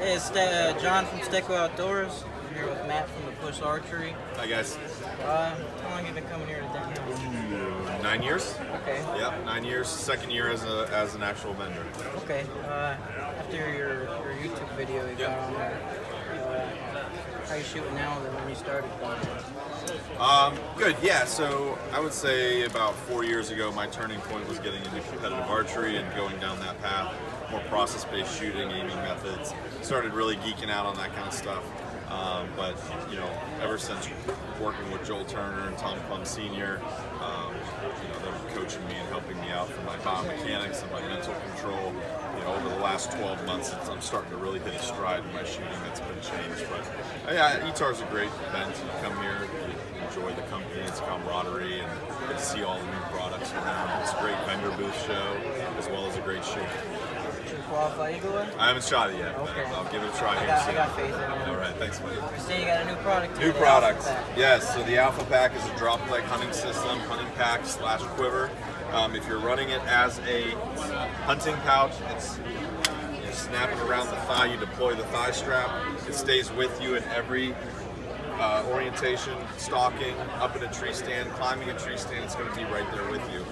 Hey, it's John from Stecco Outdoors. I'm here with Matt from the Push Archery. Hi guys. How long have you been coming here to Denton? 9 years. Okay. Yep, 9 years. Second year as an actual vendor. Okay. After your YouTube video you got on there, how you shooting now than when you started? Good. Yeah. So I would say about 4 years ago, my turning point was getting into competitive archery and going down that path. More process-based shooting, aiming methods. Started really geeking out on that kind of stuff. But you know, ever since working with Joel Turner and Tom Plum Sr., you know, them coaching me and helping me out for my biomechanics and my mental control. You know, over the last 12 months, I'm starting to really hit a stride in my shooting. That's been changed. But yeah, ETAR's a great event. You come here, you enjoy the company, it's camaraderie, and get to see all the new products around. It's a great vendor booth show, as well as a great shoot. Did you qualify Eagle? I haven't shot it yet, okay. but I'll give it a try here soon. I got faith in you. All right, thanks, buddy. You say you got a new product. New product. Yes, so the Alpha Pack is a drop leg hunting system, hunting pack / quiver. If you're running it as a hunting pouch, you snap it around the thigh, you deploy the thigh strap. It stays with you in every orientation, stalking, up in a tree stand, climbing a tree stand. It's going to be right there with you.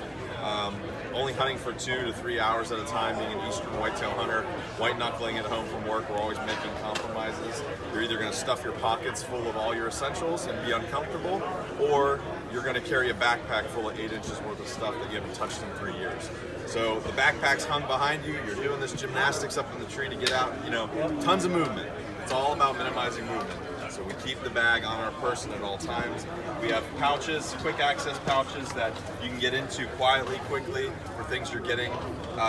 Only hunting for 2 to 3 hours at a time, being an eastern whitetail hunter, white knuckling at home from work, we're always making compromises. You're either going to stuff your pockets full of all your essentials and be uncomfortable, or you're going to carry a backpack full of 8 inches worth of stuff that you haven't touched in 3 years. So the backpack's hung behind you, you're doing this gymnastics up in the tree to get out, you know, tons of movement. It's all about minimizing movement. So we keep the bag on our person at all times. We have pouches, quick access pouches that you can get into quietly, quickly, for things you're getting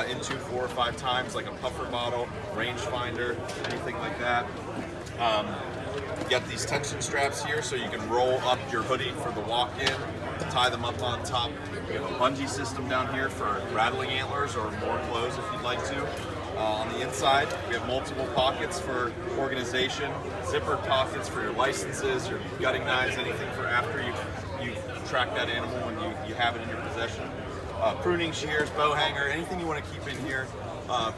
into 4 or 5 times, like a puffer bottle, rangefinder, anything like that. You got these tension straps here so you can roll up your hoodie for the walk-in, tie them up on top. We have a bungee system down here for rattling antlers or more clothes if you'd like to. On the inside, we have multiple pockets for organization, zippered pockets for your licenses, your gutting knives, anything for after you track that animal and you have it in your possession. Pruning shears, bow hanger, anything you want to keep in here,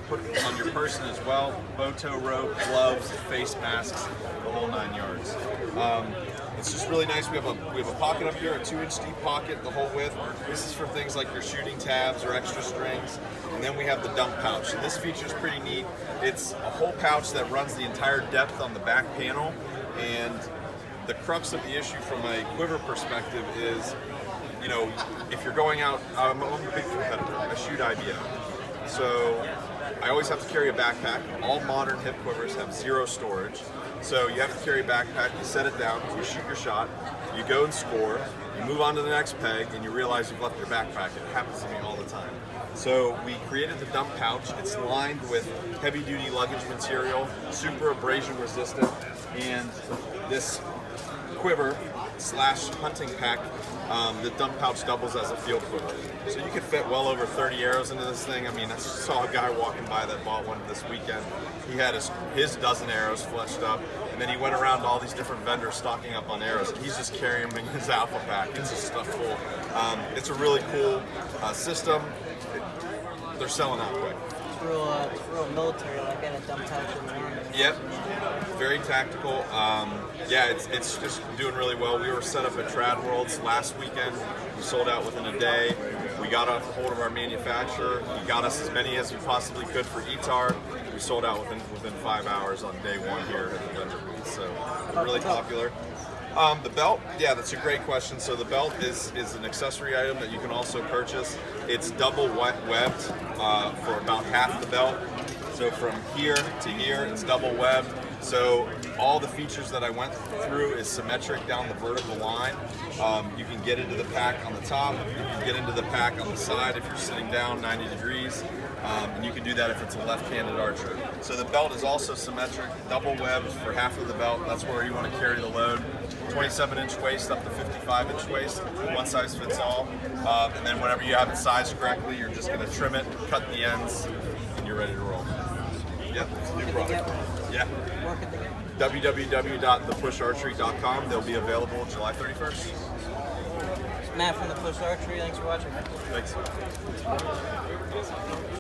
put on your person as well. Bow toe rope, gloves, face masks, the whole 9 yards. It's just really nice. We have a pocket up here, a 2-inch deep pocket, the whole width. This is for things like your shooting tabs or extra strings. And then we have the dump pouch. And this feature is pretty neat. It's a whole pouch that runs the entire depth on the back panel. And the crux of the issue from a quiver perspective is, you know, if you're going out, I'm a big competitor. I shoot IBO. So I always have to carry a backpack. All modern hip quivers have 0 storage. So you have to carry a backpack, you set it down, you shoot your shot, you go and score, you move on to the next peg, and you realize you've left your backpack. It happens to me all the time. So we created the dump pouch. It's lined with heavy-duty luggage material, super abrasion resistant, and this quiver / hunting pack, the dump pouch doubles as a field quiver. So you could fit well over 30 arrows into this thing. I mean, I saw a guy walking by that bought one this weekend. He had his dozen arrows fleshed up, and then he went around to all these different vendors stocking up on arrows. He's just carrying them in his Alpha Pack. It's just stuff full. It's a really cool system. They're selling out quick. It's real military, like in a dump pouch in the army. Yep, very tactical. Yeah, it's just doing really well. We were set up at Trad Worlds last weekend. We sold out within a day. We got a hold of our manufacturer. He got us as many as we possibly could for ETAR. We sold out within 5 hours on day 1 here at the vendor booth. So really popular. The belt, yeah, that's a great question. So the belt is an accessory item that you can also purchase. It's double webbed for about half the belt. So from here to here, it's double webbed. So all the features that I went through is symmetric down the vertical line. You can get into the pack on the top. You can get into the pack on the side if you're sitting down 90 degrees. And you can do that if it's a left-handed archer. So the belt is also symmetric, double webbed for half of the belt. That's where you want to carry the load. 27-inch waist up to 55-inch waist, one size fits all. And then whenever you have it sized correctly, you're just going to trim it, cut the ends, and you're ready to roll. Yep, it's a new product. Yeah. www.thepusharchery.com. They'll be available July 31st. Matt from the Push Archery. Thanks for watching. Thanks.